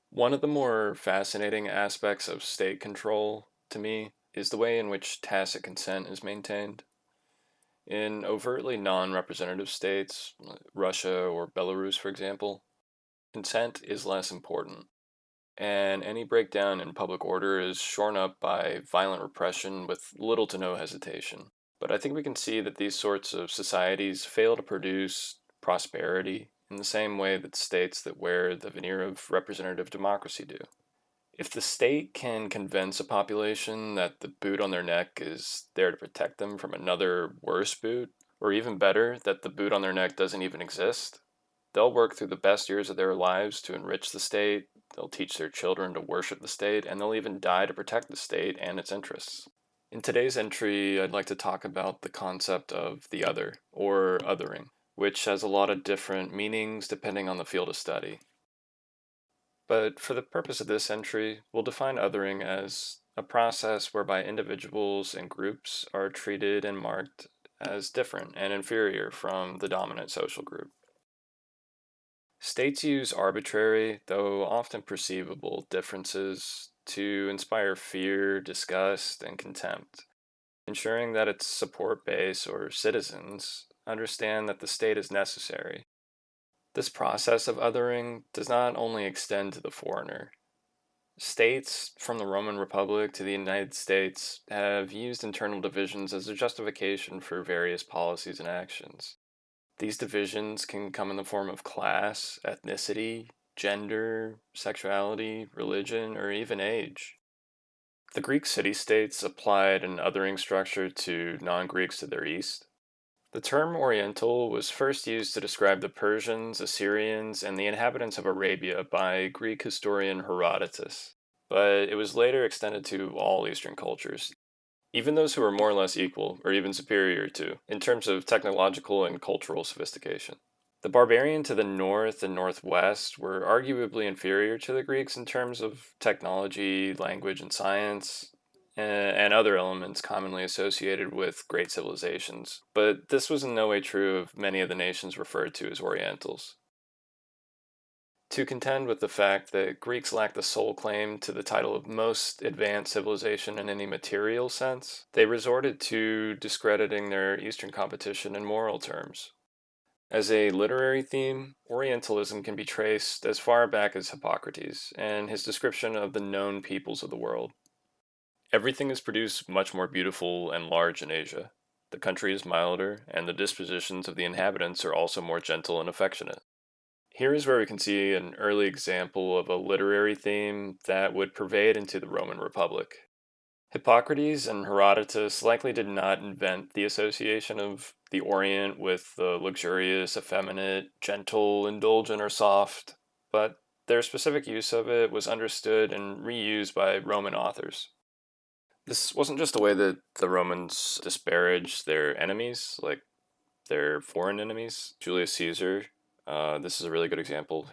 One of the more fascinating aspects of state control, to me, is the way in which tacit consent is maintained. In overtly non-representative states, like Russia or Belarus, for example, consent is less important, and any breakdown in public order is shorn up by violent repression with little to no hesitation. But I think we can see that these sorts of societies fail to produce prosperity in the same way that states that wear the veneer of representative democracy do. If the state can convince a population that the boot on their neck is there to protect them from another worse boot, or even better, that the boot on their neck doesn't even exist, they'll work through the best years of their lives to enrich the state, they'll teach their children to worship the state, and they'll even die to protect the state and its interests. In today's entry, I'd like to talk about the concept of the other, or othering, which has a lot of different meanings depending on the field of study. But for the purpose of this entry, we'll define othering as a process whereby individuals and groups are treated and marked as different and inferior from the dominant social group. States use arbitrary, though often perceivable, differences to inspire fear, disgust, and contempt, ensuring that its support base or citizens understand that the state is necessary. This process of othering does not only extend to the foreigner. States, from the Roman Republic to the United States, have used internal divisions as a justification for various policies and actions. These divisions can come in the form of class, ethnicity, gender, sexuality, religion, or even age. The Greek city-states applied an othering structure to non-Greeks to their east. The term Oriental was first used to describe the Persians, Assyrians, and the inhabitants of Arabia by Greek historian Herodotus, but it was later extended to all Eastern cultures, even those who were more or less equal, or even superior to, in terms of technological and cultural sophistication. The barbarian to the north and northwest were arguably inferior to the Greeks in terms of technology, language, and science, and other elements commonly associated with great civilizations. But this was in no way true of many of the nations referred to as Orientals. To contend with the fact that Greeks lacked the sole claim to the title of most advanced civilization in any material sense, they resorted to discrediting their Eastern competition in moral terms. As a literary theme, Orientalism can be traced as far back as Hippocrates and his description of the known peoples of the world. Everything is produced much more beautiful and large in Asia. The country is milder, and the dispositions of the inhabitants are also more gentle and affectionate. Here is where we can see an early example of a literary theme that would pervade into the Roman Republic. Hippocrates and Herodotus likely did not invent the association of the Orient with the luxurious, effeminate, gentle, indulgent, or soft, but their specific use of it was understood and reused by Roman authors. This wasn't just a way that the Romans disparaged their enemies, like their foreign enemies. Julius Caesar, this is a really good example.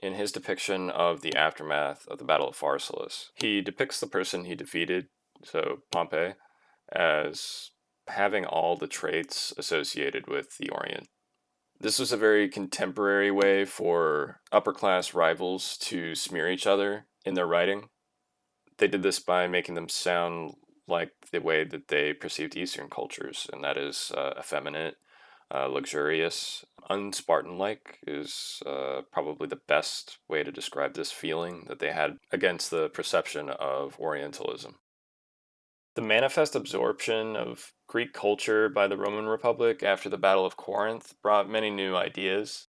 In his depiction of the aftermath of the Battle of Pharsalus, he depicts the person he defeated, so Pompey, as having all the traits associated with the Orient. This was a very contemporary way for upper class rivals to smear each other in their writing. They did this by making them sound like the way that they perceived Eastern cultures, and that is effeminate, luxurious, un-Spartan like is probably the best way to describe this feeling that they had against the perception of Orientalism. The manifest absorption of Greek culture by the Roman Republic after the Battle of Corinth brought many new ideas.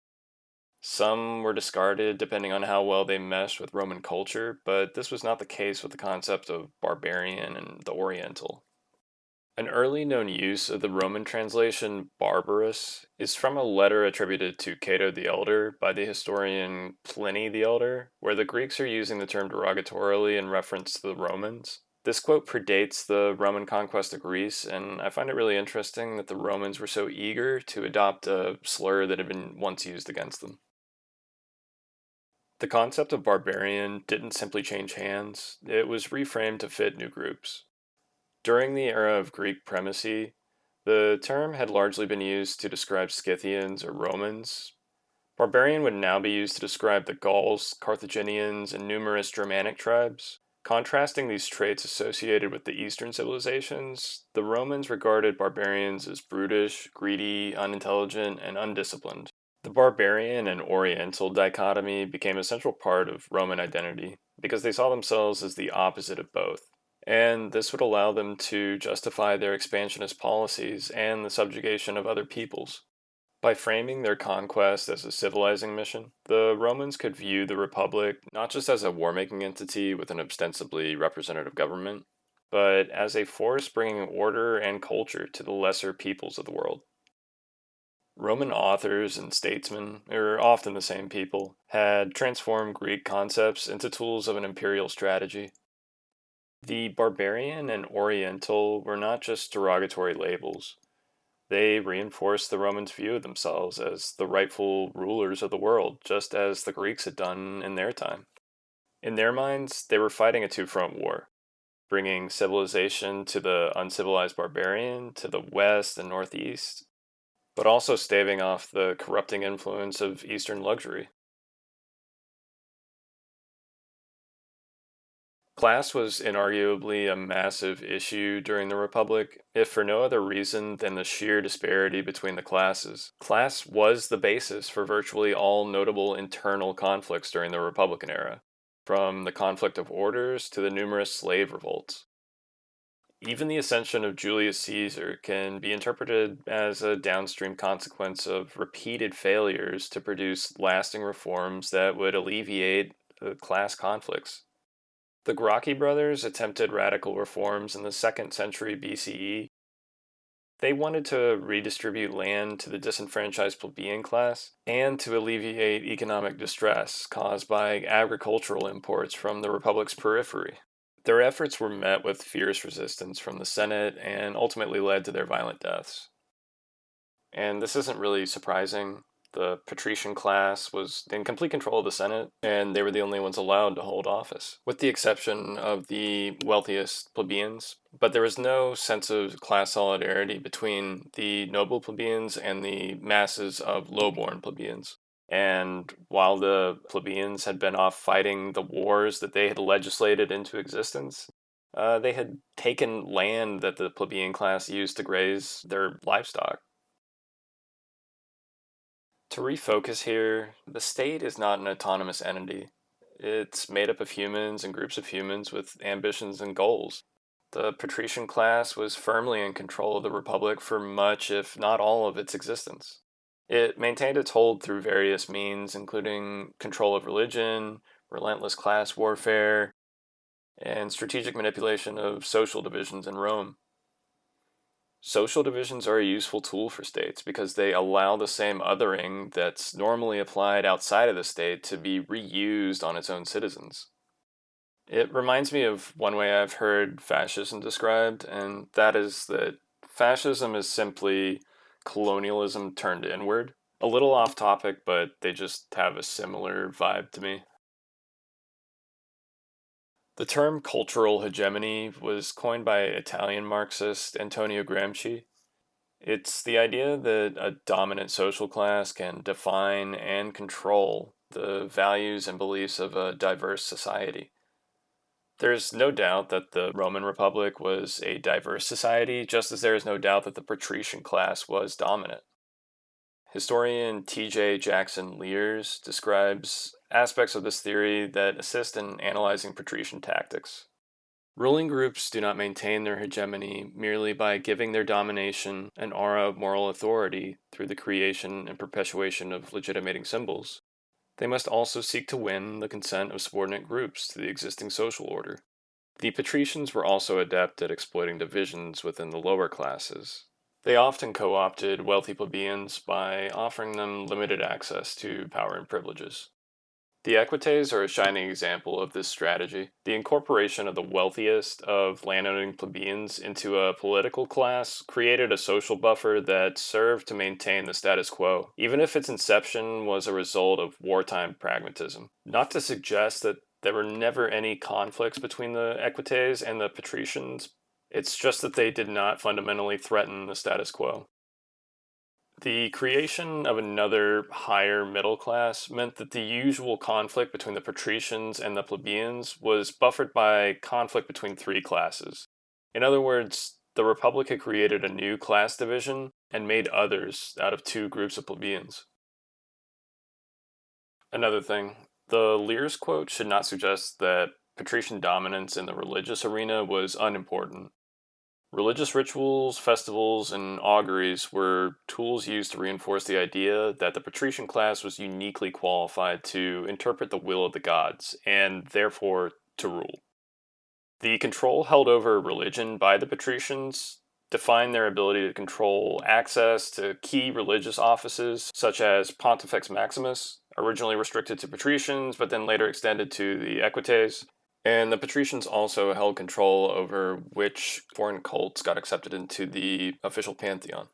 Some were discarded depending on how well they meshed with Roman culture, but this was not the case with the concept of barbarian and the Oriental. An early known use of the Roman translation barbarous is from a letter attributed to Cato the Elder by the historian Pliny the Elder, where the Greeks are using the term derogatorily in reference to the Romans. This quote predates the Roman conquest of Greece, and I find it really interesting that the Romans were so eager to adopt a slur that had been once used against them. The concept of barbarian didn't simply change hands, it was reframed to fit new groups. During the era of Greek primacy, the term had largely been used to describe Scythians or Romans, Barbarian would now be used to describe the Gauls, Carthaginians, and numerous Germanic tribes. Contrasting these traits associated with the Eastern civilizations, the Romans regarded barbarians as brutish, greedy, unintelligent, and undisciplined. The barbarian and Oriental dichotomy became a central part of Roman identity because they saw themselves as the opposite of both. And this would allow them to justify their expansionist policies and the subjugation of other peoples. By framing their conquest as a civilizing mission, the Romans could view the Republic not just as a war making entity with an ostensibly representative government, but as a force bringing order and culture to the lesser peoples of the world. Roman authors and statesmen, or often the same people, had transformed Greek concepts into tools of an imperial strategy. The barbarian and Oriental were not just derogatory labels. They reinforced the Romans' view of themselves as the rightful rulers of the world, just as the Greeks had done in their time. In their minds, they were fighting a two-front war, bringing civilization to the uncivilized barbarian to the west and northeast, but also staving off the corrupting influence of Eastern luxury. Class was inarguably a massive issue during the Republic, if for no other reason than the sheer disparity between the classes. Class was the basis for virtually all notable internal conflicts during the Republican era, from the conflict of orders to the numerous slave revolts. Even the ascension of Julius Caesar can be interpreted as a downstream consequence of repeated failures to produce lasting reforms that would alleviate the class conflicts. The Gracchi brothers attempted radical reforms in the 2nd century BCE. They wanted to redistribute land to the disenfranchised plebeian class and to alleviate economic distress caused by agricultural imports from the Republic's periphery. Their efforts were met with fierce resistance from the Senate and ultimately led to their violent deaths. And this isn't really surprising. The patrician class was in complete control of the Senate, and they were the only ones allowed to hold office, with the exception of the wealthiest plebeians. But there was no sense of class solidarity between the noble plebeians and the masses of low-born plebeians. And while the plebeians had been off fighting the wars that they had legislated into existence, they had taken land that the plebeian class used to graze their livestock. To refocus here, the state is not an autonomous entity. It's made up of humans and groups of humans with ambitions and goals. The patrician class was firmly in control of the Republic for much, if not all, of its existence. It maintained its hold through various means, including control of religion, relentless class warfare, and strategic manipulation of social divisions in Rome. Social divisions are a useful tool for states because they allow the same othering that's normally applied outside of the state to be reused on its own citizens. It reminds me of one way I've heard fascism described, and that is that fascism is simply colonialism turned inward. A little off topic, but they just have a similar vibe to me. The term cultural hegemony was coined by Italian Marxist Antonio Gramsci. It's the idea that a dominant social class can define and control the values and beliefs of a diverse society. There's no doubt that the Roman Republic was a diverse society, just as there is no doubt that the patrician class was dominant. Historian T.J. Jackson Lears describes aspects of this theory that assist in analyzing patrician tactics. Ruling groups do not maintain their hegemony merely by giving their domination an aura of moral authority through the creation and perpetuation of legitimating symbols. They must also seek to win the consent of subordinate groups to the existing social order. The patricians were also adept at exploiting divisions within the lower classes. They often co-opted wealthy plebeians by offering them limited access to power and privileges. The Equites are a shining example of this strategy. The incorporation of the wealthiest of landowning plebeians into a political class created a social buffer that served to maintain the status quo, even if its inception was a result of wartime pragmatism. Not to suggest that there were never any conflicts between the Equites and the patricians, it's just that they did not fundamentally threaten the status quo. The creation of another higher middle class meant that the usual conflict between the patricians and the plebeians was buffered by conflict between three classes. In other words, the Republic had created a new class division and made others out of two groups of plebeians. Another thing, the Lear's quote should not suggest that patrician dominance in the religious arena was unimportant. Religious rituals, festivals, and auguries were tools used to reinforce the idea that the patrician class was uniquely qualified to interpret the will of the gods, and therefore to rule. The control held over religion by the patricians defined their ability to control access to key religious offices, such as Pontifex Maximus, originally restricted to patricians, but then later extended to the equites. And the patricians also held control over which foreign cults got accepted into the official pantheon.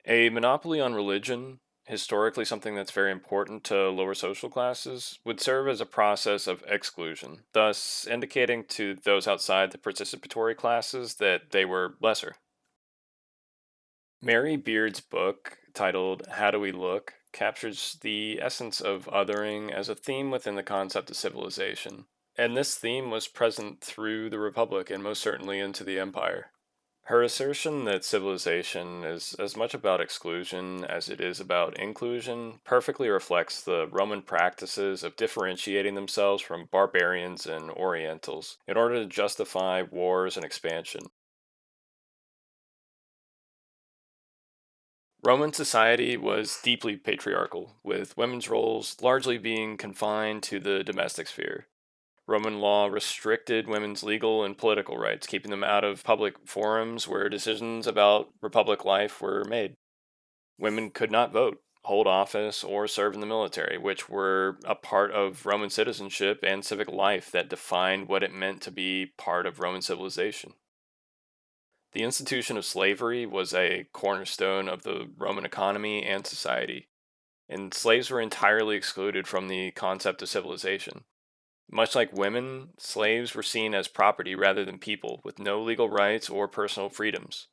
A monopoly on religion, historically something that's very important to lower social classes, would serve as a process of exclusion, thus indicating to those outside the participatory classes that they were lesser. Mary Beard's book, titled How Do We Look, captures the essence of othering as a theme within the concept of civilization. And this theme was present through the Republic and most certainly into the Empire. Her assertion that civilization is as much about exclusion as it is about inclusion perfectly reflects the Roman practices of differentiating themselves from barbarians and Orientals in order to justify wars and expansion. Roman society was deeply patriarchal, with women's roles largely being confined to the domestic sphere. Roman law restricted women's legal and political rights, keeping them out of public forums where decisions about republic life were made. Women could not vote, hold office, or serve in the military, which were a part of Roman citizenship and civic life that defined what it meant to be part of Roman civilization. The institution of slavery was a cornerstone of the Roman economy and society, and slaves were entirely excluded from the concept of civilization. Much like women, slaves were seen as property rather than people, with no legal rights or personal freedoms.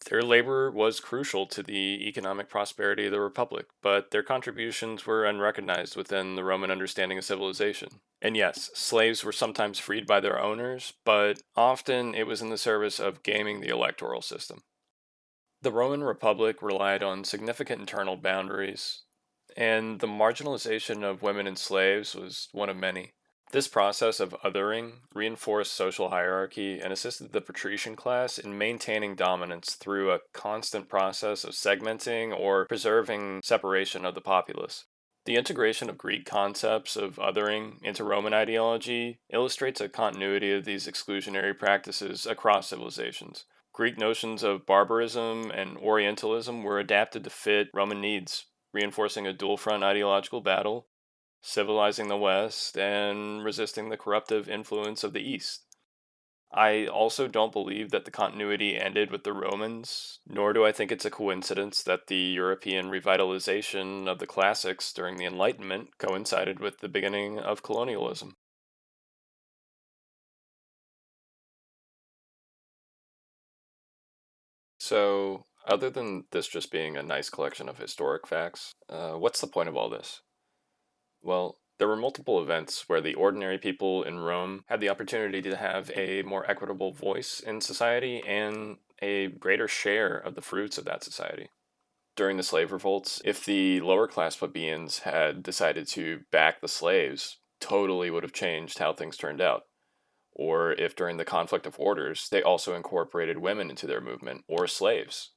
Their labor was crucial to the economic prosperity of the Republic, but their contributions were unrecognized within the Roman understanding of civilization. And yes, slaves were sometimes freed by their owners, but often it was in the service of gaming the electoral system. The Roman Republic relied on significant internal boundaries, and the marginalization of women and slaves was one of many. This process of othering reinforced social hierarchy and assisted the patrician class in maintaining dominance through a constant process of segmenting or preserving separation of the populace. The integration of Greek concepts of othering into Roman ideology illustrates a continuity of these exclusionary practices across civilizations. Greek notions of barbarism and Orientalism were adapted to fit Roman needs, reinforcing a dual front ideological battle, civilizing the West, and resisting the corruptive influence of the East. I also don't believe that the continuity ended with the Romans, nor do I think it's a coincidence that the European revitalization of the classics during the Enlightenment coincided with the beginning of colonialism. So, other than this just being a nice collection of historic facts, what's the point of all this? Well, there were multiple events where the ordinary people in Rome had the opportunity to have a more equitable voice in society and a greater share of the fruits of that society. During the slave revolts, if the lower class plebeians had decided to back the slaves, totally would have changed how things turned out. Or if during the conflict of orders, they also incorporated women into their movement, or slaves.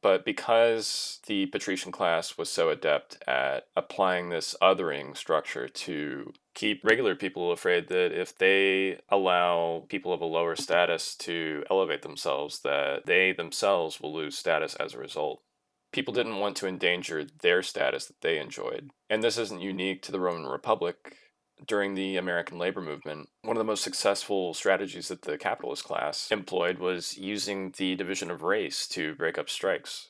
But because the patrician class was so adept at applying this othering structure to keep regular people afraid that if they allow people of a lower status to elevate themselves, that they themselves will lose status as a result. People didn't want to endanger their status that they enjoyed. And this isn't unique to the Roman Republic. During the American labor movement, one of the most successful strategies that the capitalist class employed was using the division of race to break up strikes.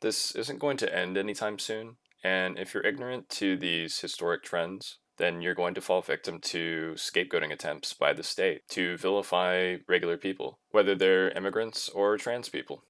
This isn't going to end anytime soon, and if you're ignorant to these historic trends, then you're going to fall victim to scapegoating attempts by the state to vilify regular people, whether they're immigrants or trans people.